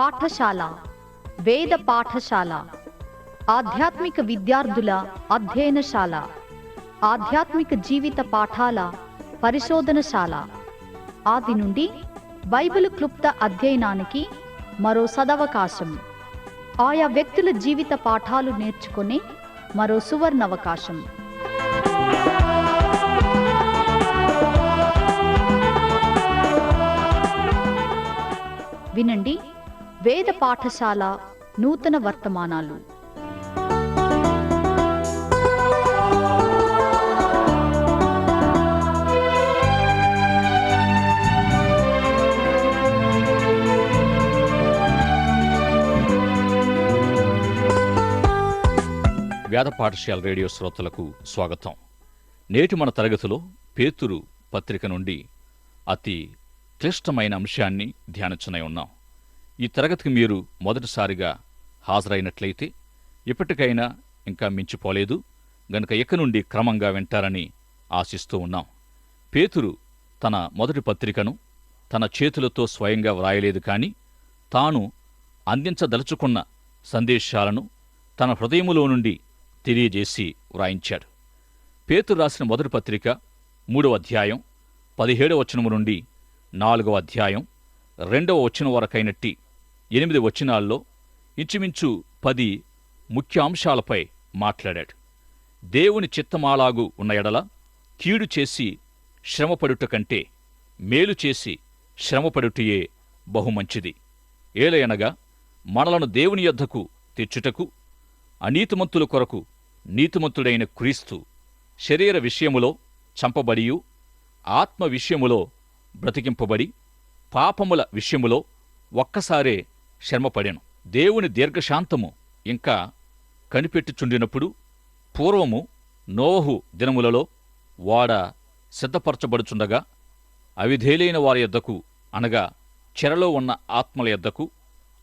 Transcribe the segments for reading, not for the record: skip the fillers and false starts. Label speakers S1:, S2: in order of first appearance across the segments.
S1: పాఠశాల, వేద పాఠశాల, ఆధ్యాత్మిక విద్యార్థుల అధ్యయనశాల, ఆధ్యాత్మిక జీవిత పాఠాల పరిశోధనశాల. ఆది నుండి బైబిల్ క్లుప్త అధ్యయనానికి మరో సదవకాశం. ఆయా వ్యక్తుల జీవిత పాఠాలు నేర్చుకునే మరో సువర్ణవకాశం. వినండి, వేద పాఠశాల నూతన వర్తమానాలు.
S2: వేద పాఠశాల రేడియో శ్రోతలకు స్వాగతం. నేటి మన తరగతిలో పేతురు పత్రిక నుండి అతి క్లిష్టమైన అంశాన్ని ధ్యానించనే ఉన్నాం. ఈ తరగతికి మీరు మొదటిసారిగా హాజరైనట్లయితే ఇప్పటికైనా ఇంకా మించిపోలేదు గనుక ఇక నుండి క్రమంగా వింటారని ఆశిస్తూ ఉన్నాం. పేతురు తన మొదటి పత్రికను తన చేతులతో స్వయంగా వ్రాయలేదు, కానీ తాను అందించదలుచుకున్న సందేశాలను తన హృదయములో నుండి తెలియజేసి వ్రాయించాడు. పేతురు రాసిన మొదటి పత్రిక 3వ అధ్యాయం 17వ వచనము నుండి 4వ అధ్యాయం 2వ వచనం వరకైనట్టి 8 వచనాల్లో ఇంచుమించు 10 ముఖ్య అంశాలపై మాట్లాడాడు. దేవుని చిత్తమాలాగు ఉన్న ఎడల కీడు చేసి శ్రమపడుట కంటే మేలు చేసి శ్రమపడుటయే బహుమంచిది. ఏలయనగా మనలను దేవుని యొద్దకు తెచ్చుటకు అనీతిమంతుల కొరకు నీతిమంతుడైన క్రీస్తు శరీర విషయములో చంపబడియు ఆత్మ విషయములో బ్రతికింపబడి పాపముల విషయములో ఒక్కసారే శ్రమపడెను. దేవుని దీర్ఘశాంతము ఇంకా కనిపెట్టుచుండినప్పుడు పూర్వము నోవహు దినములలో వాడ సిద్ధపరచబడుచుండగా అవిధేలైన వారి యొద్దకు, అనగా చెరలో ఉన్న ఆత్మల యొద్దకు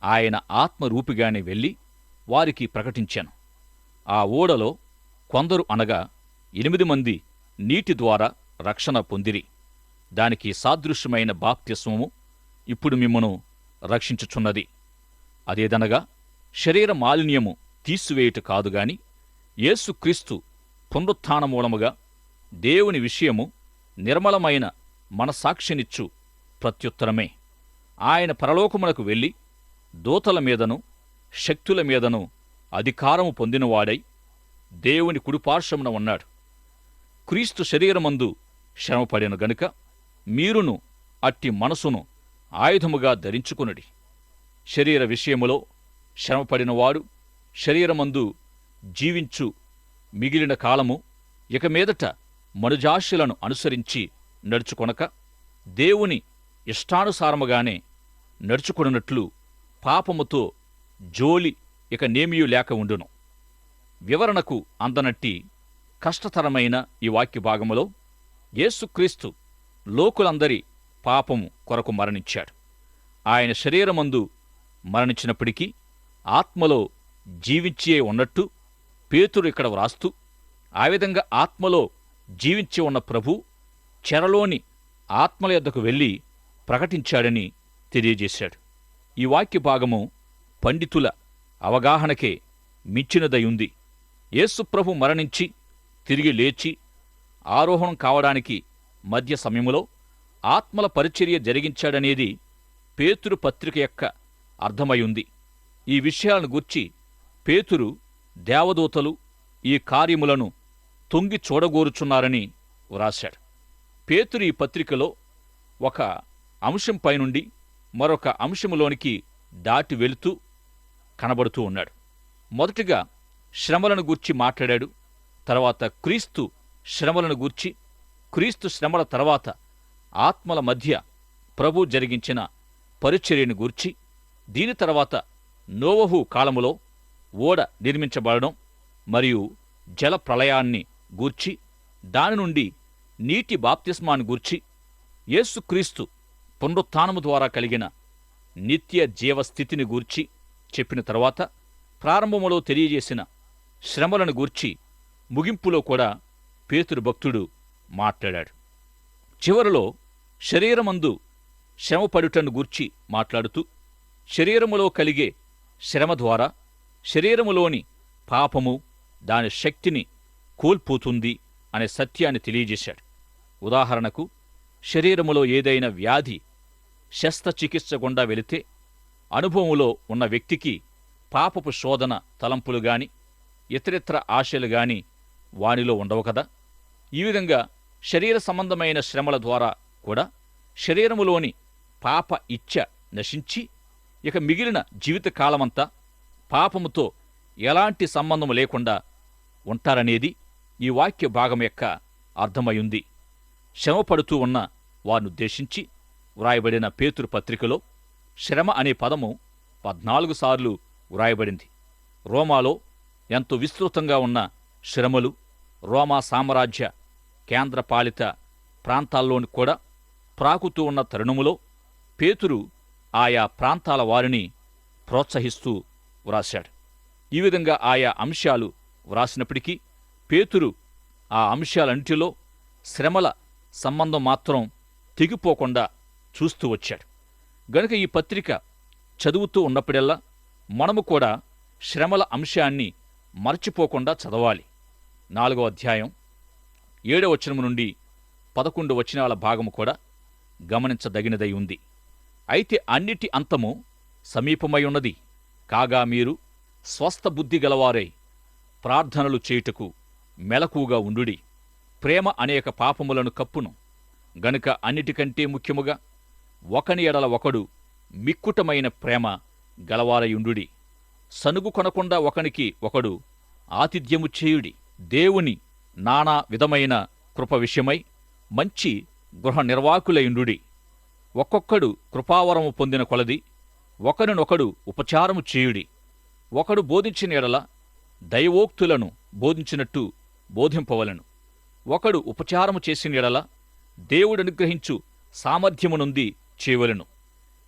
S2: ఆయన ఆత్మరూపిగానే వెళ్ళి వారికి ప్రకటించాను. ఆ ఓడలో కొందరు, అనగా 8 మంది నీటి ద్వారా రక్షణ పొందిరి. దానికి సాదృశ్యమైన బాప్తిస్మము ఇప్పుడు మిమ్మను రక్షించుచున్నది. అదేదనగా శరీర మాలిన్యము తీసివేయుట కాదుగాని యేసుక్రీస్తు పునరుత్థాన మూలముగా దేవుని విషయము నిర్మలమైన మనసాక్షినిచ్చు ప్రత్యుత్తరమే. ఆయన పరలోకమునకు వెళ్ళి దూతల మీదను శక్తుల మీదను అధికారము పొందినవాడై దేవుని కుడిపార్శ్వమున ఉన్నాడు. క్రీస్తు శరీరమందు శ్రమపడెను గనుక మీరును అట్టి మనసును ఆయుధముగా ధరించుకునుడి. శరీర విషయములో శ్రమపడినవాడు శరీరమందు జీవించు మిగిలిన కాలము ఇక మీదట మనుజాశలను అనుసరించి నడుచుకొనక దేవుని ఇష్టానుసారముగానే నడుచుకొనున్నట్లు పాపముతో జోలి ఇక నేమియు లేక ఉండును. వివరణకు అందనట్టి కష్టతరమైన ఈ వాక్య భాగములో యేసుక్రీస్తు లోకులందరి పాపము కొరకు మరణించాడు. ఆయన శరీరమందు మరణించినప్పటికీ ఆత్మలో జీవించే ఉన్నట్టు పేతురు ఇక్కడ వ్రాస్తూ, ఆ విధంగా ఆత్మలో జీవించి ఉన్న ప్రభు చెరలోని ఆత్మల యొద్దకు వెళ్ళి ప్రకటించాడని తెలియజేశాడు. ఈ వాక్య భాగము పండితుల అవగాహనకే మించినదయుంది. యేసుప్రభు మరణించి తిరిగి లేచి ఆరోహణం కావడానికి మధ్య సమయములో ఆత్మల పరిచర్య జరిగించాడనేది పేతురు పత్రిక యొక్క అర్థమయుంది. ఈ విషయాలను గూర్చి పేతురు దేవదూతలు ఈ కార్యములను తొంగి చూడగోరుచున్నారని వ్రాశాడు. పేతురు ఈ పత్రికలో ఒక అంశంపై నుండి మరొక అంశములోనికి దాటి వెళుతూ కనబడుతూ ఉన్నాడు. మొదటిగా శ్రమలను గూర్చి మాట్లాడాడు. తర్వాత క్రీస్తు శ్రమలను గూర్చి, క్రీస్తు శ్రమల తర్వాత ఆత్మల మధ్య ప్రభు జరిగించిన పరిచర్యను గూర్చి, దీని తర్వాత నోవహు కాలములో ఓడ నిర్మించబడడం మరియు జల ప్రళయాన్ని గూర్చి, దాని నుండి నీటి బాప్తిస్మాన్ని గూర్చి, యేసుక్రీస్తు పునరుత్థానము ద్వారా కలిగిన నిత్య జీవస్థితిని గూర్చి చెప్పిన తర్వాత ప్రారంభములో తెలియజేసిన శ్రమలను గూర్చి ముగింపులో కూడా పేతురు భక్తుడు మాట్లాడాడు. చివరిలో శరీరమందు శ్రమపడుటను గూర్చి మాట్లాడుతూ శరీరములో కలిగే శ్రమ ద్వారా శరీరములోని పాపము దాని శక్తిని కోల్పోతుంది అనే సత్యాన్ని తెలియజేశాడు. ఉదాహరణకు, శరీరములో ఏదైనా వ్యాధి శస్త్రచికిత్స గుండా వెళితే అనుభవంలో ఉన్న వ్యక్తికి పాపపు శోధన తలంపులు గాని ఇతరితర ఆశలు గాని వానిలో ఉండవు కదా. ఈ విధంగా శరీర సంబంధమైన శ్రమల ద్వారా కూడా శరీరములోని పాప ఇచ్ఛ నశించి ఇక మిగిలిన జీవితకాలమంతా పాపముతో ఎలాంటి సంబంధము లేకుండా ఉంటారనేది ఈ వాక్య భాగం యొక్క అర్థమయుంది. శ్రమపడుతూ ఉన్న వారినుద్దేశించి వ్రాయబడిన పేతురు పత్రికలో శ్రమ అనే పదము 14 సార్లు వ్రాయబడింది. రోమాలో ఎంతో విస్తృతంగా ఉన్న శ్రమలు రోమా సామ్రాజ్య కేంద్రపాలిత ప్రాంతాల్లోని కూడా ప్రాకుతూ ఉన్న తరుణములో పేతురు ఆయా ప్రాంతాల వారిని ప్రోత్సహిస్తూ వ్రాశాడు. ఈ విధంగా ఆయా అంశాలు వ్రాసినప్పటికీ పేతురు ఆ అంశాలన్నిటిలో శ్రమల సంబంధం మాత్రం తెగిపోకుండా చూస్తూ వచ్చాడు. గనుక ఈ పత్రిక చదువుతూ ఉన్నప్పుడెల్లా మనము కూడా శ్రమల అంశాన్ని మర్చిపోకుండా చదవాలి. 4వ అధ్యాయం 7వ వచనము నుండి 11 వచనాల భాగము కూడా గమనించదగినదై ఉంది. అయితే అన్నిటి అంతము సమీపమై ఉన్నది. కాగా మీరు స్వస్థ బుద్ధి గలవారై ప్రార్థనలు చేయుటకు మెలకువగా ఉండుడి. ప్రేమ అనేక పాపములను కప్పును. గనుక అన్నిటికంటే ముఖ్యముగా ఒకని ఎడల ఒకడు మిక్కుటమైన ప్రేమ గలవారయుండుడి. సనుగు కొనకుండా ఒకనికి ఒకడు ఆతిథ్యము చేయుడి. దేవుని నానా విధమైన కృప విషయమై మంచి గృహ నిర్వాకులయుండుడి. ఒక్కొక్కడు కృపావరము పొందిన కొలది ఒకరినొకడు ఉపచారము చేయుడి. ఒకడు బోధించిన ఎడల దైవోక్తులను బోధించినట్టు బోధింపవలను. ఒకడు ఉపచారము చేసిన ఎడల దేవుడనుగ్రహించు సామర్థ్యమునుంది చేయవలెను.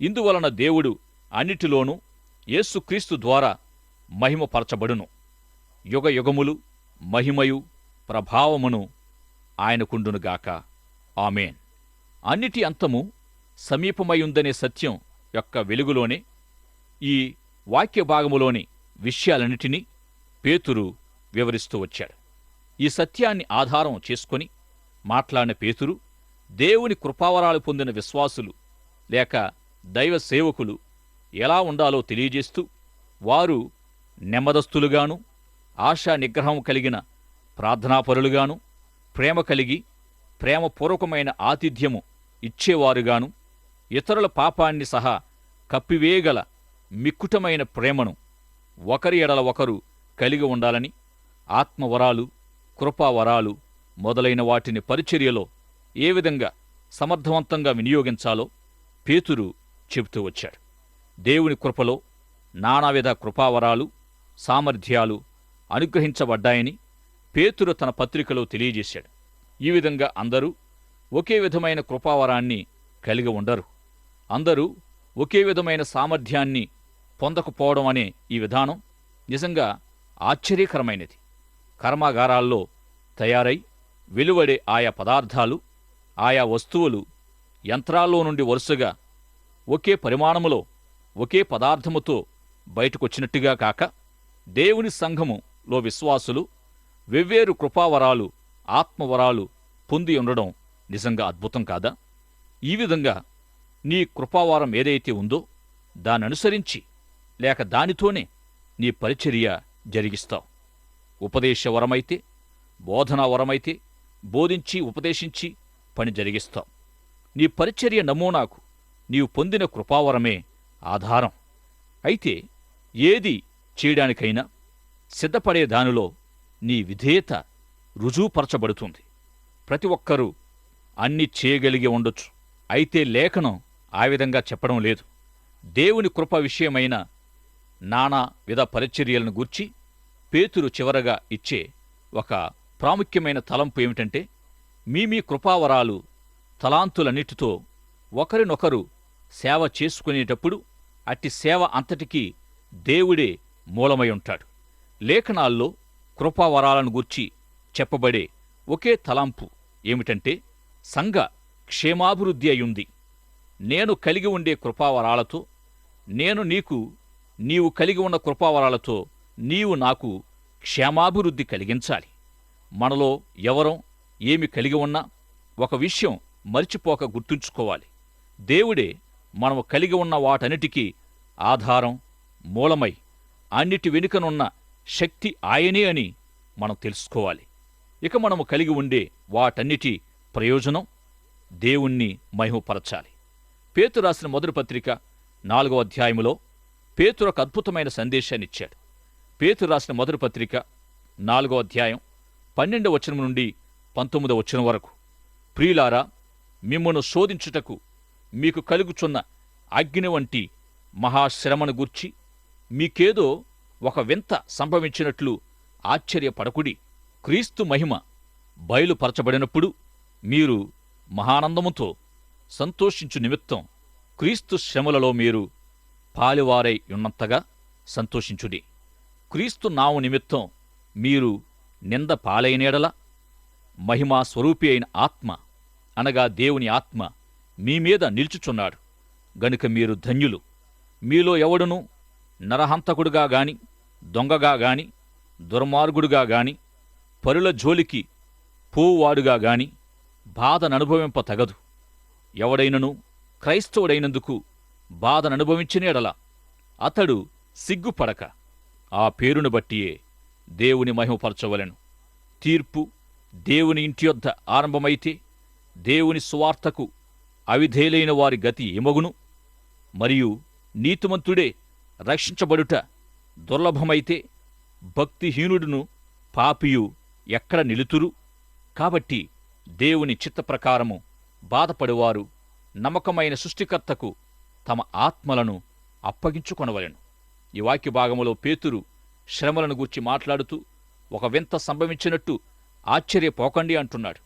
S2: ఇందువలన దేవుడు అన్నిటిలోనూ యేసుక్రీస్తు ద్వారా మహిమపరచబడును. యుగయుగములు మహిమయు ప్రభావమును ఆయనకుండునుగాక. ఆమేన్. అన్నిటి అంతము సమీపమయుందనే సత్యం యొక్క వెలుగులోనే ఈ వాక్య భాగములోని విషయాలన్నిటినీ పేతురు వివరిస్తూ వచ్చాడు. ఈ సత్యాన్ని ఆధారం చేసుకొని మాట్లాడిన పేతురు దేవుని కృపావరాలు పొందిన విశ్వాసులు లేక దైవ సేవకులు ఎలా ఉండాలో తెలియజేస్తూ వారు నెమ్మదస్తులుగాను ఆశా నిగ్రహం కలిగిన ప్రార్థనాపరులుగాను ప్రేమ కలిగి ప్రేమపూర్వకమైన ఆతిథ్యము ఇచ్చేవారుగాను ఇతరుల పాపాన్ని సహా కప్పివేయగల మిక్కుటమైన ప్రేమను ఒకరి ఎడల ఒకరు కలిగి ఉండాలని ఆత్మవరాలు కృపావరాలు మొదలైన వాటిని పరిచర్యలో ఏ విధంగా సమర్థవంతంగా వినియోగించాలో పేతురు చెబుతూ వచ్చాడు. దేవుని కృపలో నానావిధ కృపావరాలు సామర్థ్యాలు అనుగ్రహించబడ్డాయని పేతురు తన పత్రికలో తెలియజేశాడు. ఈ విధంగా అందరూ ఒకే విధమైన కృపావరాన్ని కలిగి ఉండరు. అందరూ ఒకే విధమైన సామర్థ్యాన్ని పొందకపోవడం అనే ఈ విధానం నిజంగా ఆశ్చర్యకరమైనది. కర్మాగారాల్లో తయారై వెలువడే ఆయా పదార్థాలు ఆయా వస్తువులు యంత్రాల్లో నుండి వరుసగా ఒకే పరిమాణములో ఒకే పదార్థముతో బయటకొచ్చినట్టుగా కాక దేవుని సంఘములో విశ్వాసులు వెవ్వేరు కృపావరాలు ఆత్మవరాలు పొంది ఉండడం నిజంగా అద్భుతం కాదా? ఈ విధంగా నీ కృపావరం ఏదైతే ఉందో దాననుసరించి లేక దానితోనే నీ పరిచర్య జరిగిస్తావు. ఉపదేశవరమైతే బోధనావరమైతే బోధించి ఉపదేశించి పని జరిగిస్తావు. నీ పరిచర్య నమూనాకు నీవు పొందిన కృపావరమే ఆధారం. అయితే ఏది చేయడానికైనా సిద్ధపడే దానిలో నీ విధేయత రుజువుపరచబడుతుంది. ప్రతి ఒక్కరూ అన్నీ చేయగలిగి ఉండొచ్చు. అయితే లేఖనం ఆ విధంగా చెప్పడం లేదు. దేవుని కృప విషయమైన నానా విధ పరిచర్యలను గూర్చి పేతురు చివరగా ఇచ్చే ఒక ప్రాముఖ్యమైన తలంపు ఏమిటంటే, మీ కృపావరాలు తలాంతులన్నిటితో ఒకరినొకరు సేవ చేసుకునేటప్పుడు అట్టి సేవ అంతటికీ దేవుడే మూలమై ఉంటాడు. లేఖనాల్లో కృపావరాలను గూర్చి చెప్పబడే ఒకే తలాంపు ఏమిటంటే, సంఘ క్షేమాభివృద్ధి అయ్యుంది. నేను కలిగి ఉండే కృపావరాలతో నేను నీవు కలిగి ఉన్న కృపావరాలతో నీవు నాకు క్షేమాభివృద్ధి కలిగించాలి. మనలో ఎవరం ఏమి కలిగి ఉన్నా ఒక విషయం మరిచిపోక గుర్తుంచుకోవాలి. దేవుడే మనము కలిగి ఉన్న వాటన్నిటికీ ఆధారం, మూలమై అన్నిటి వెనుకనున్న శక్తి ఆయనే అని మనం తెలుసుకోవాలి. ఇక మనము కలిగి ఉండే వాటన్నిటి ప్రయోజనం దేవుణ్ణి మహిమపరచాలి. పేతురు రాసిన మొదటి పత్రిక 4వ అధ్యాయములో పేతురు ఒక అద్భుతమైన సందేశాన్నిచ్చాడు. పేతురు రాసిన మొదటి పత్రిక 4వ అధ్యాయం 12వ వచనం నుండి 19వ వచనం వరకు, ప్రియులారా, మిమ్మును శోధించుటకు మీకు కలుగుచున్న అగ్ని వంటి మహాశ్రమను గూర్చి మీకేదో ఒక వింత సంభవించినట్లు ఆశ్చర్యపడకుడి. క్రీస్తు మహిమ బయలుపరచబడినప్పుడు మీరు మహానందముతో సంతోషించు నిమిత్తం క్రీస్తు శ్రమలలో మీరు పాలివారై ఉన్నంతగా సంతోషించుడి. క్రీస్తు నాము నిమిత్తం మీరు నింద పాలైనేడల మహిమా స్వరూపి అయిన ఆత్మ, అనగా దేవుని ఆత్మ మీ మీద నిల్చుచున్నాడు గనుక మీరు ధన్యులు. మీలో ఎవడునూ నరహంతకుడుగా గాని, దొంగగా గాని, దుర్మార్గుడుగా గాని, పరుల జోలికి పోవువాడుగా గాని బాధననుభవింప తగదు. ఎవడైనను క్రైస్తవుడైనందుకు బాధననుభవించిన ఎడల అతడు సిగ్గుపడక ఆ పేరును బట్టియే దేవుని మహిమపరచవలెను. తీర్పు దేవుని ఇంటి యొద్ద ఆరంభమైతే దేవుని సువార్తకు అవిధేయులైన వారి గతి ఏమగును? మరియు నీతిమంతుడే రక్షించబడుట దుర్లభమైతే భక్తిహీనుడును పాపియు ఎక్కడ నిలుతురు? కాబట్టి దేవుని చిత్తప్రకారము బాధపడువారు నమ్మకమైన సృష్టికర్తకు తమ ఆత్మలను అప్పగించుకొనవలెను. ఈ వాక్య భాగములో పేతురు శ్రమలను గూర్చి మాట్లాడుతూ ఒక వింత సంభవించినట్టు ఆశ్చర్యపోకండి అంటున్నాడు.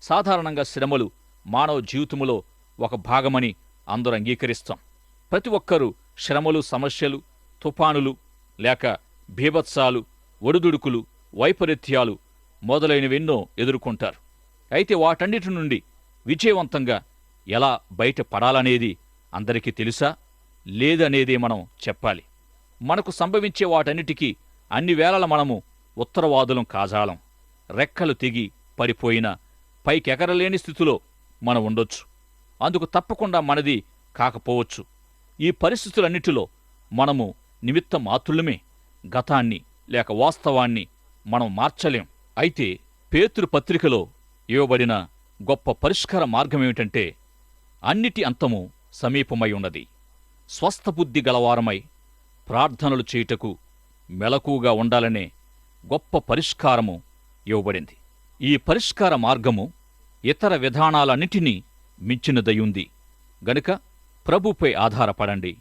S2: సాధారణంగా శ్రమలు మానవ జీవితములో ఒక భాగమని అందరూ అంగీకరిస్తాం. ప్రతి ఒక్కరూ శ్రమలు, సమస్యలు, తుఫానులు లేక బీభత్సాలు, ఒడిదుడుకులు, వైపరీత్యాలు మొదలైనవెన్నో ఎదుర్కొంటారు. అయితే వాటన్నిటి నుండి విజయవంతంగా ఎలా బయటపడాలనేది అందరికీ తెలుసా లేదనేదే మనం చెప్పాలి. మనకు సంభవించే వాటన్నిటికీ అన్ని వేళల మనము ఉత్తరవాదులం కాజాలం. రెక్కలు తెగి పడిపోయిన పైకెగరలేని స్థితిలో మనం ఉండొచ్చు. అందుకు తప్పకుండా మనది కాకపోవచ్చు. ఈ పరిస్థితులన్నిటిలో మనము నిమిత్త మాత్రులమే. గతాన్ని లేక వాస్తవాన్ని మనం మార్చలేం. అయితే పేతురు పత్రికలో ఇవ్వబడిన గొప్ప పరిష్కార మార్గమేమిటంటే, అన్నిటి అంతము సమీపమై ఉన్నది. స్వస్థబుద్ధి గలవారమై ప్రార్థనలు చేయుటకు మెలకుగా ఉండాలనే గొప్ప పరిష్కారము ఇవ్వబడింది. ఈ పరిష్కార మార్గము ఇతర విధానాలన్నిటినీ మించినదయుంది గనుక ప్రభుపై ఆధారపడండి,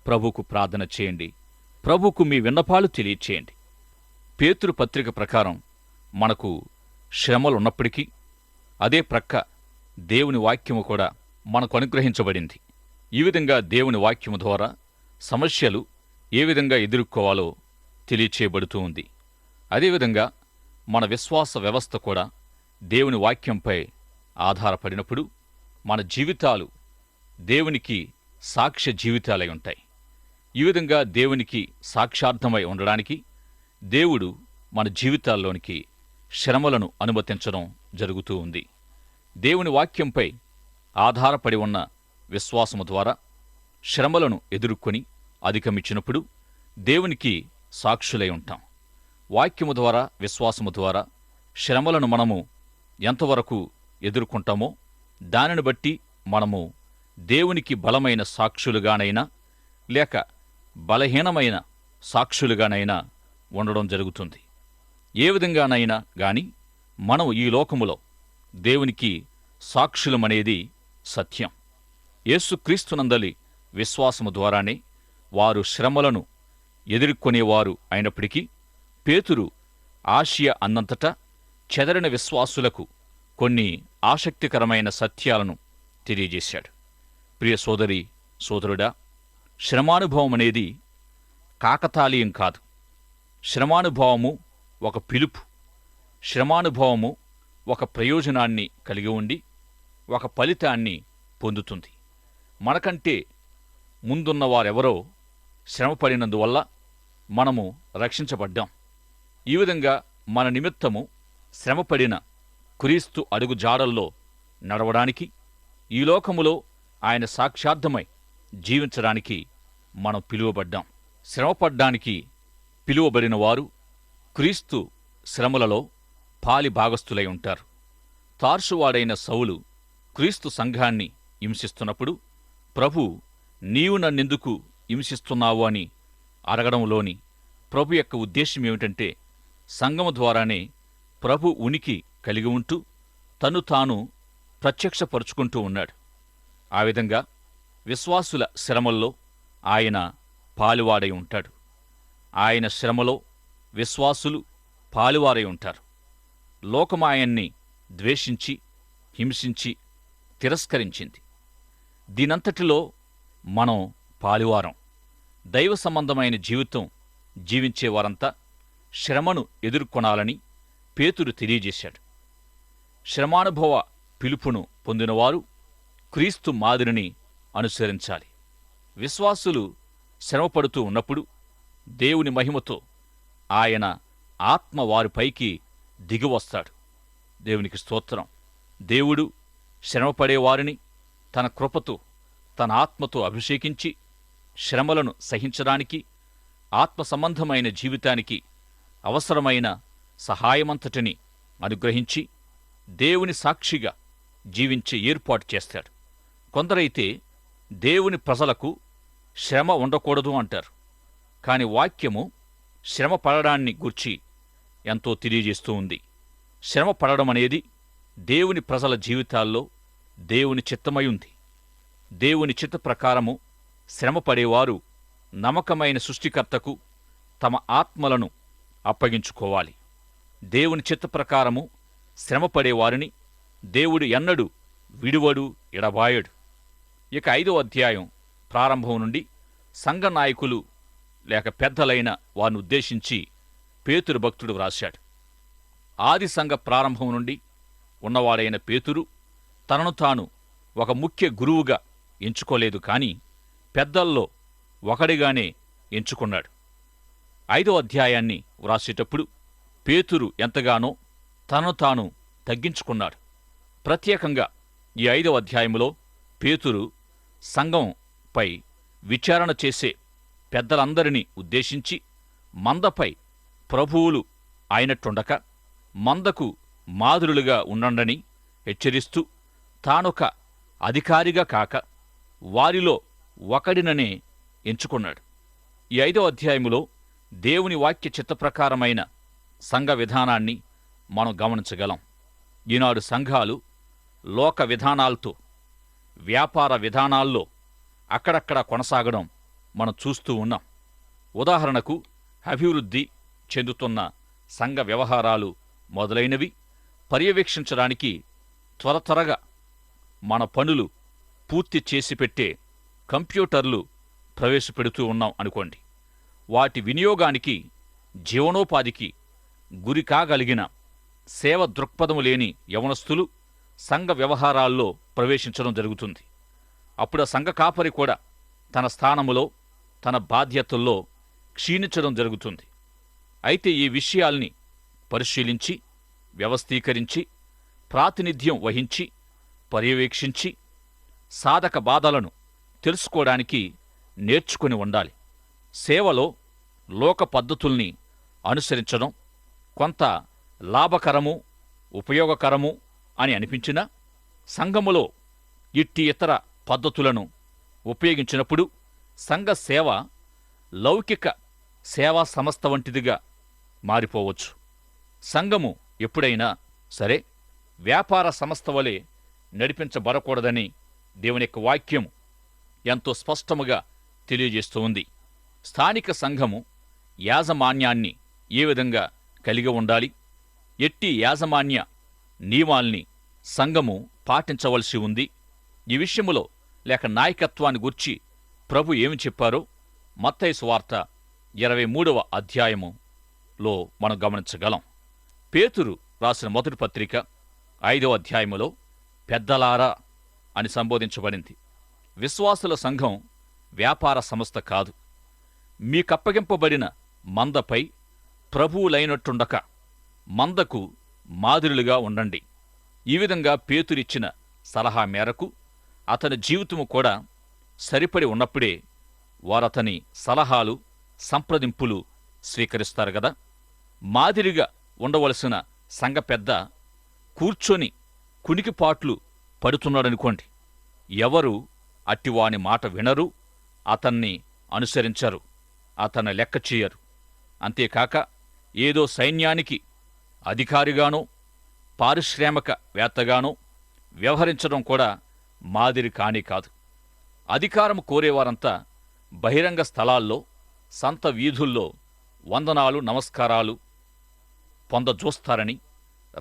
S2: ప్రభుకు ప్రార్థన చేయండి, ప్రభుకు మీ విన్నపాలు తెలియచేయండి. పేతురు పత్రిక ప్రకారం మనకు శ్రమలున్నప్పటికీ అదే ప్రక్క దేవుని వాక్యము కూడా మనకు అనుగ్రహించబడింది. ఈ విధంగా దేవుని వాక్యము ద్వారా సమస్యలు ఏ విధంగా ఎదుర్కోవాలో తెలియచేయబడుతూ ఉంది. అదేవిధంగా మన విశ్వాస వ్యవస్థ కూడా దేవుని వాక్యంపై ఆధారపడినప్పుడు మన జీవితాలు దేవునికి సాక్ష్య జీవితాలై ఉంటాయి. ఈ విధంగా దేవునికి సాక్షార్థమై ఉండడానికి దేవుడు మన జీవితాల్లోనికి శ్రమలను అనుమతించడం జరుగుతూ ఉంది. దేవుని వాక్యంపై ఆధారపడి ఉన్న విశ్వాసము ద్వారా శ్రమలను ఎదుర్కొని అధిగమించినప్పుడు దేవునికి సాక్షులై ఉంటాం. వాక్యము ద్వారా, విశ్వాసము ద్వారా శ్రమలను మనము ఎంతవరకు ఎదుర్కొంటామో దానిని బట్టి మనము దేవునికి బలమైన సాక్షులుగానైనా లేక బలహీనమైన సాక్షులుగానైనా ఉండడం జరుగుతుంది. ఏ విధంగానైనా గాని మనం ఈ లోకములో దేవునికి సాక్షులమనేది సత్యం. యేసుక్రీస్తునందలి విశ్వాసము ద్వారానే వారు శ్రమలను ఎదుర్కొనేవారు అయినప్పటికీ పేతురు ఆసియా అన్నంతటా చెదరిన విశ్వాసులకు కొన్ని ఆసక్తికరమైన సత్యాలను తెలియజేశాడు. ప్రియ సోదరి సోదరుడా, శ్రమానుభవం అనేది కాకతాళీయం కాదు. శ్రమానుభవము ఒక పిలుపు. శ్రమానుభవము ఒక ప్రయోజనాన్ని కలిగి ఉండి ఒక ఫలితాన్ని పొందుతుంది. మనకంటే ముందున్నవారెవరో శ్రమపడినందువల్ల మనము రక్షించబడ్డాం. ఈ విధంగా మన నిమిత్తము శ్రమపడిన క్రీస్తు అడుగు జాడల్లో నడవడానికి, ఈ లోకములో ఆయన సాక్షార్థమై జీవించడానికి మనం పిలువబడ్డాం. శ్రమపడ్డానికి పిలువబడిన వారు క్రీస్తు శ్రమలలో పాలి భాగస్థులై ఉంటారు. తార్షువాడైన సౌలు క్రీస్తు సంఘాన్ని హింసిస్తున్నప్పుడు ప్రభు, నీవు నన్నెందుకు హింసిస్తున్నావు అని అడగడంలోని ప్రభు యొక్క ఉద్దేశం ఏమిటంటే, సంఘము ద్వారానే ప్రభు ఉనికి కలిగి ఉంటూ తను తాను ప్రత్యక్షపరుచుకుంటూ ఉన్నాడు. ఆ విధంగా విశ్వాసుల శ్రమల్లో ఆయన పాలువాడై ఉంటాడు. ఆయన శ్రమలో విశ్వాసులు పాలువారై ఉంటారు. లోకమాయన్ని ద్వేషించి, హింసించి, తిరస్కరించింది. దీనంతటిలో మనం పాలువారం. దైవ సంబంధమైన జీవితం జీవించేవారంతా శ్రమను ఎదుర్కొనాలని పేతురు తెలియజేశాడు. శ్రమానుభవ పిలుపును పొందినవారు క్రీస్తు మాదిరిని అనుసరించాలి. విశ్వాసులు శ్రమపడుతూ ఉన్నప్పుడు దేవుని మహిమతో ఆయన ఆత్మ వారిపైకి దిగివస్తాడు. దేవునికి స్తోత్రం. దేవుడు శ్రమపడేవారిని తన కృపతో, తన ఆత్మతో అభిషేకించి శ్రమలను సహించడానికి, ఆత్మ సంబంధమైన జీవితానికి అవసరమైన సహాయమంతటిని అనుగ్రహించి దేవుని సాక్షిగా జీవించే ఏర్పాటు చేస్తాడు. కొందరైతే దేవుని ప్రజలకు శ్రమ ఉండకూడదు అంటారు. కాని వాక్యము శ్రమ పడడాన్ని గూర్చి ఎంతో తెలియజేస్తూ ఉంది. శ్రమ పడడం అనేది దేవుని ప్రజల జీవితాల్లో దేవుని చిత్తమై ఉంది. దేవుని చిత్త ప్రకారము శ్రమపడేవారు నమ్మకమైన సృష్టికర్తకు తమ ఆత్మలను అప్పగించుకోవాలి. దేవుని చిత్త ప్రకారము శ్రమపడేవారిని దేవుడు ఎన్నడూ విడువడు, ఎడబాయడు. ఇక 5వ అధ్యాయం ప్రారంభం నుండి సంఘ నాయకులు లేక పెద్దలైన వారిని ఉద్దేశించి పేతురు భక్తుడు వ్రాశాడు. ఆది సంఘ ప్రారంభం నుండి ఉన్నవాడైన పేతురు తనను తాను ఒక ముఖ్య గురువుగా ఎంచుకోలేదు, కాని పెద్దల్లో ఒకడిగానే ఎంచుకున్నాడు. 5వ అధ్యాయాన్ని వ్రాసేటప్పుడు పేతురు ఎంతగానో తనను తాను తగ్గించుకున్నాడు. ప్రత్యేకంగా ఈ 5వ అధ్యాయములో పేతురు సంఘంపై విచారణ చేసే పెద్దలందరినీ ఉద్దేశించి మందపై ప్రభువులు అయినట్టుండక మందకు మాదిరులుగా ఉండండని హెచ్చరిస్తూ తానొక అధికారిగా కాక వారిలో ఒకడిననే ఎంచుకున్నాడు. ఈ 5వ అధ్యాయములో దేవుని వాక్య చిత్తప్రకారమైన సంఘ విధానాన్ని మనం గమనించగలం. ఈనాడు సంఘాలు లోక విధానాలతో, వ్యాపార విధానాల్లో అక్కడక్కడ కొనసాగడం మనం చూస్తూ ఉన్నాం. ఉదాహరణకు అభివృద్ధి చెందుతున్న సంఘ వ్యవహారాలు మొదలైనవి పర్యవేక్షించడానికి త్వరగా మన పనులు పూర్తి చేసి పెట్టే కంప్యూటర్లు ప్రవేశపెడుతూ ఉన్నాం అనుకోండి. వాటి వినియోగానికి, జీవనోపాధికి గురి కాగలిగిన సేవ దృక్పథము లేని యవనస్తులు సంఘ వ్యవహారాల్లో ప్రవేశించడం జరుగుతుంది. అప్పుడు ఆ సంఘ కాపరి కూడా తన స్థానములో, తన బాధ్యతల్లో క్షీణించడం జరుగుతుంది. అయితే ఈ విషయాల్ని పరిశీలించి, వ్యవస్థీకరించి, ప్రాతినిధ్యం వహించి, పర్యవేక్షించి, సాధక బాధలను తెలుసుకోవడానికి నేర్చుకుని ఉండాలి. సేవలో లోక పద్ధతుల్ని అనుసరించడం కొంత లాభకరము, ఉపయోగకరము అని అనిపించినా సంఘములో ఇట్టి ఇతర పద్ధతులను ఉపయోగించినప్పుడు సంఘ సేవ లౌకిక సేవా సంస్థ వంటిదిగా మారిపోవచ్చు. సంఘము ఎప్పుడైనా సరే వ్యాపార సంస్థ వలె నడిపించబడకూడదని దేవుని యొక్క వాక్యము ఎంతో స్పష్టముగా తెలియజేస్తూ ఉంది. స్థానిక సంఘము యాజమాన్యాన్ని ఏ విధంగా కలిగి ఉండాలి, ఎట్టి యాజమాన్య నియమాల్ని సంఘము పాటించవలసి ఉంది, ఈ విషయములో లేక నాయకత్వాన్ని గూర్చి ప్రభు ఏమి చెప్పారో మత్తయి సువార్త 23వ అధ్యాయములో మనం గమనించగలం. పేతురు రాసిన మొదటి పత్రిక 5వ అధ్యాయములో పెద్దలారా అని సంబోధించబడింది. విశ్వాసుల సంఘం వ్యాపార సంస్థ కాదు. మీకప్పగింపబడిన మందపై ప్రభువులైనట్టుండక మందకు మాదిరులుగా ఉండండి. ఈ విధంగా పేతురిచ్చిన సలహా మేరకు అతని జీవితము కూడా సరిపడి ఉన్నప్పుడే వారతని సలహాలు, సంప్రదింపులు స్వీకరిస్తారు గదా. మాదిరిగా ఉండవలసిన సంఘ పెద్ద కూర్చొని కునికిపాట్లు పడుతున్నాడనుకోండి, ఎవరు అట్టివాని మాట వినరు, అతన్ని అనుసరించరు, అతన్ని లెక్క చేయరు. అంతేకాక ఏదో సైన్యానికి అధికారిగానో పారిశ్రామికవేత్తగానో వ్యవహరించడం కూడా మాదిరి కానే కాదు. అధికారం కోరేవారంతా బహిరంగ స్థలాల్లో, సంత వీధుల్లో వందనాలు, నమస్కారాలు పొందజూస్తారని,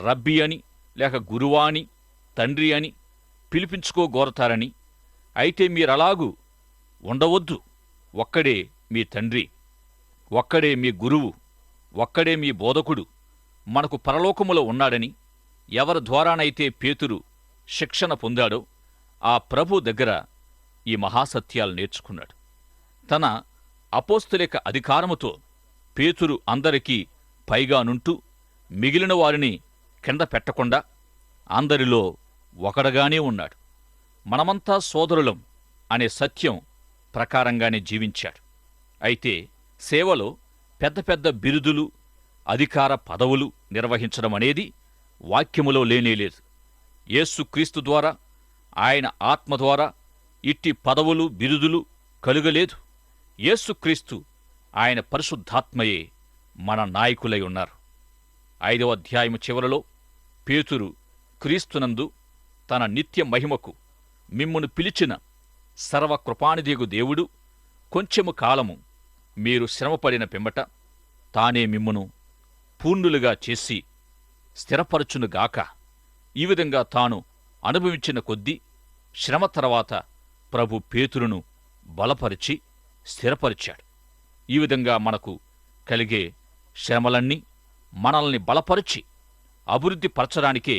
S2: రబ్బీ అని లేక గురువా అని, తండ్రి అని పిలిపించుకోగోరతారని. అయితే మీరలాగూ ఉండవద్దు. ఒక్కడే మీ తండ్రి, ఒక్కడే మీ గురువు, ఒక్కడే మీ బోధకుడు మనకు పరలోకములో ఉన్నాడని ఎవరి ద్వారానైతే పేతురు శిక్షణ పొందాడో ఆ ప్రభు దగ్గర ఈ మహాసత్యాలు నేర్చుకున్నాడు. తన అపోస్తలిక అధికారముతో పేతురు అందరికీ పైగానుంటూ మిగిలిన వారిని కింద పెట్టకుండా అందరిలో ఒకడుగానే ఉన్నాడు. మనమంతా సోదరులం అనే సత్యం ప్రకారంగానే జీవించాడు. అయితే సేవలో పెద్ద పెద్ద బిరుదులు, అధికార పదవులు నిర్వహించడం అనేది వాక్యములో లేనేలేదు. యేసుక్రీస్తు ద్వారా, ఆయన ఆత్మ ద్వారా ఇట్టి పదవులు, బిరుదులు కలుగలేదు. యేసుక్రీస్తు, ఆయన పరిశుద్ధాత్మయే మన నాయకులై ఉన్నారు. 5వ అధ్యాయము చివరలో పేతురు క్రీస్తునందు తన నిత్య మహిమకు మిమ్మును పిలిచిన సర్వకృపానిధియగు దేవుడు కొంచెము కాలము మీరు శ్రమపడిన పిమ్మట తానే మిమ్మును పూర్ణులుగా చేసి స్థిరపరచునుగాక. ఈ విధంగా తాను అనుభవించిన కొద్దీ శ్రమ తర్వాత ప్రభు పేతురును బలపరిచి స్థిరపరిచాడు. ఈ విధంగా మనకు కలిగే శ్రమలన్నీ మనల్ని బలపరిచి అభివృద్ధి పరచడానికే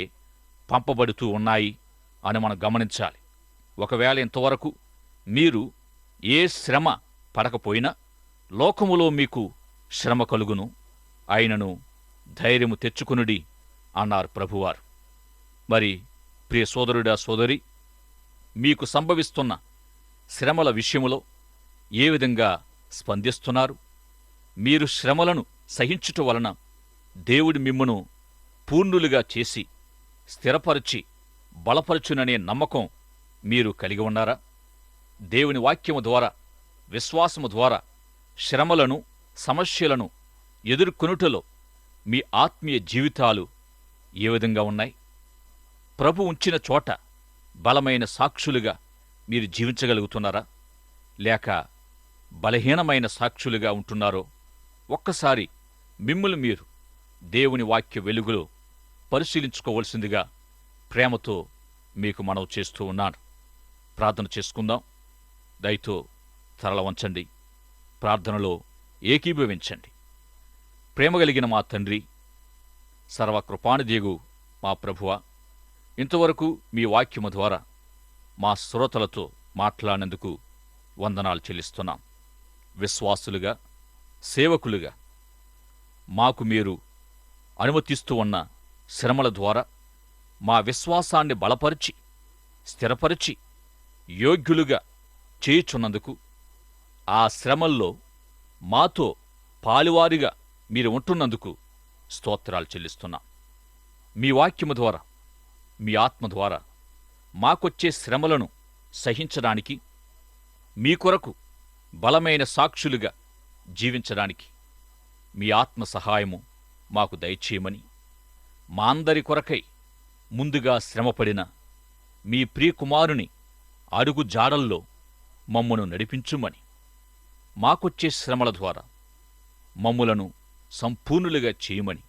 S2: పంపబడుతూ ఉన్నాయి అని మనం గమనించాలి. ఒకవేళ ఇంతవరకు మీరు ఏ శ్రమ పడకపోయినా లోకములో మీకు శ్రమ కలుగును, ఆయనను ధైర్యము తెచ్చుకునుడి అన్నారు ప్రభువారు. మరి ప్రియ సోదరుడా, సోదరి, మీకు సంభవిస్తున్న శ్రమల విషయములో ఏ విధంగా స్పందిస్తున్నారు? మీరు శ్రమలను సహించుట వలన దేవుడి మిమ్మును పూర్ణులుగా చేసి స్థిరపరిచి బలపరచుననే నమ్మకం మీరు కలిగి ఉన్నారా? దేవుని వాక్యము ద్వారా, విశ్వాసము ద్వారా శ్రమలను, సమస్యలను ఎదుర్కొనుటలో మీ ఆత్మీయ జీవితాలు ఏ విధంగా ఉన్నాయి? ప్రభు ఉంచిన చోట బలమైన సాక్షులుగా మీరు జీవించగలుగుతున్నారా? లేక బలహీనమైన సాక్షులుగా ఉంటున్నారో? ఒక్కసారి మిమ్ములు మీరు దేవుని వాక్య వెలుగులో పరిశీలించుకోవలసిందిగా ప్రేమతో మీకు మనవి చేస్తూ ఉన్నాను. ప్రార్థన చేసుకుందాం. దయతో తరల వంచండి, ప్రార్థనలో ఏకీభవించండి. ప్రేమగలిగిన మా తండ్రి, సర్వకృపానిధియగు మా ప్రభువా, ఇంతవరకు మీ వాక్యము ద్వారా మా శ్రోతలతో మాట్లాడినందుకు వందనాలు చెల్లిస్తున్నాం. విశ్వాసులుగా, సేవకులుగా మాకు మీరు అనుమతిస్తూ ఉన్న శ్రమల ద్వారా మా విశ్వాసాన్ని బలపరిచి, స్థిరపరిచి, యోగ్యులుగా చేయుచున్నందుకు, ఆ శ్రమల్లో మాతో పాలువారిగా మీరు ఉంటున్నందుకు స్తోత్రాలు చెల్లిస్తున్నాం. మీ వాక్యము ద్వారా, మీ ఆత్మ ద్వారా మాకొచ్చే శ్రమలను సహించడానికి, మీ కొరకు బలమైన సాక్షులుగా జీవించడానికి మీ ఆత్మ సహాయము మాకు దయచేయమని, మా అందరి కొరకై ముందుగా శ్రమపడిన మీ ప్రియకుమారుని అడుగు జాడల్లో మమ్మును నడిపించుమని, మాకొచ్చే శ్రమల ద్వారా మమ్ములను సంపూర్ణులుగా చేయమని,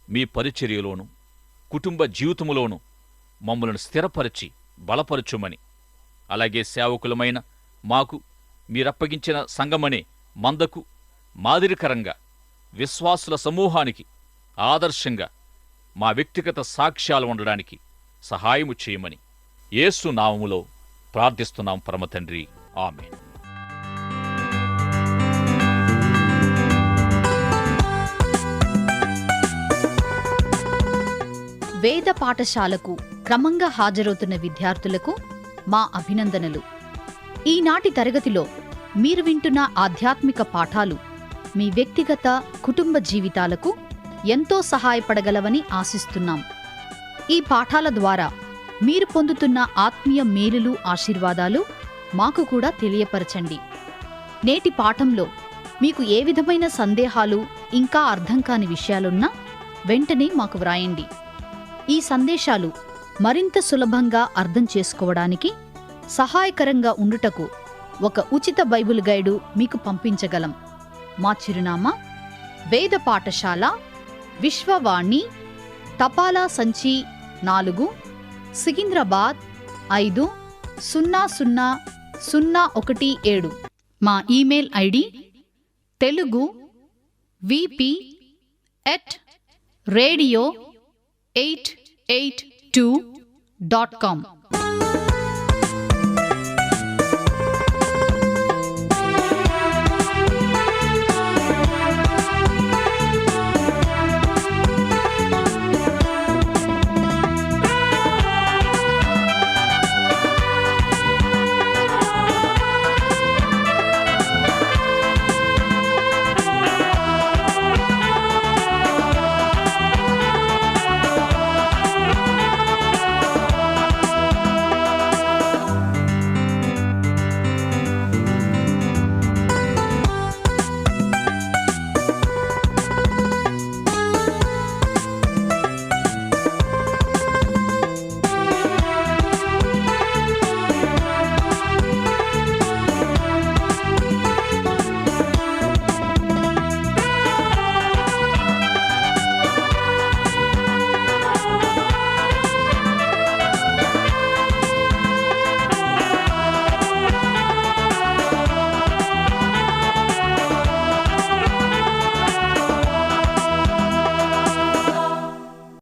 S2: మీ పరిచర్యలోనూ కుటుంబ జీవితములోనూ మమ్ములను స్థిరపరిచి బలపరచుమని, అలాగే సేవకులమైన మాకు మీరప్పగించిన సంఘమనే మందకు మాదిరికరంగా, విశ్వాసుల సమూహానికి ఆదర్శంగా మా వ్యక్తిగత సాక్ష్యాలు ఉండడానికి సహాయము చేయమని యేసు నామములో ప్రార్థిస్తున్నాం పరమతండ్రి. ఆమేన్.
S1: వేద పాఠశాలకు క్రమంగా హాజరవుతున్న విద్యార్థులకు మా అభినందనలు. ఈనాటి తరగతిలో మీరు వింటున్న ఆధ్యాత్మిక పాఠాలు మీ వ్యక్తిగత, కుటుంబ జీవితాలకు ఎంతో సహాయపడగలవని ఆశిస్తున్నాం. ఈ పాఠాల ద్వారా మీరు పొందుతున్న ఆత్మీయ మేలులు, ఆశీర్వాదాలు మాకు కూడా తెలియపరచండి. నేటి పాఠంలో మీకు ఏ విధమైన సందేహాలు, ఇంకా అర్థం కాని విషయాలున్నా వెంటనే మాకు వ్రాయండి. ఈ సందేశాలు మరింత సులభంగా అర్థం చేసుకోవడానికి సహాయకరంగా ఉండుటకు ఒక ఉచిత బైబిల్ గైడు మీకు పంపించగలం. మా చిరునామా: వేద పాఠశాల, విశ్వవాణి, తపాలా సంచి 4, సికింద్రాబాద్ 500017. మా ఈమెయిల్ ఐడి telugu@radio882.com.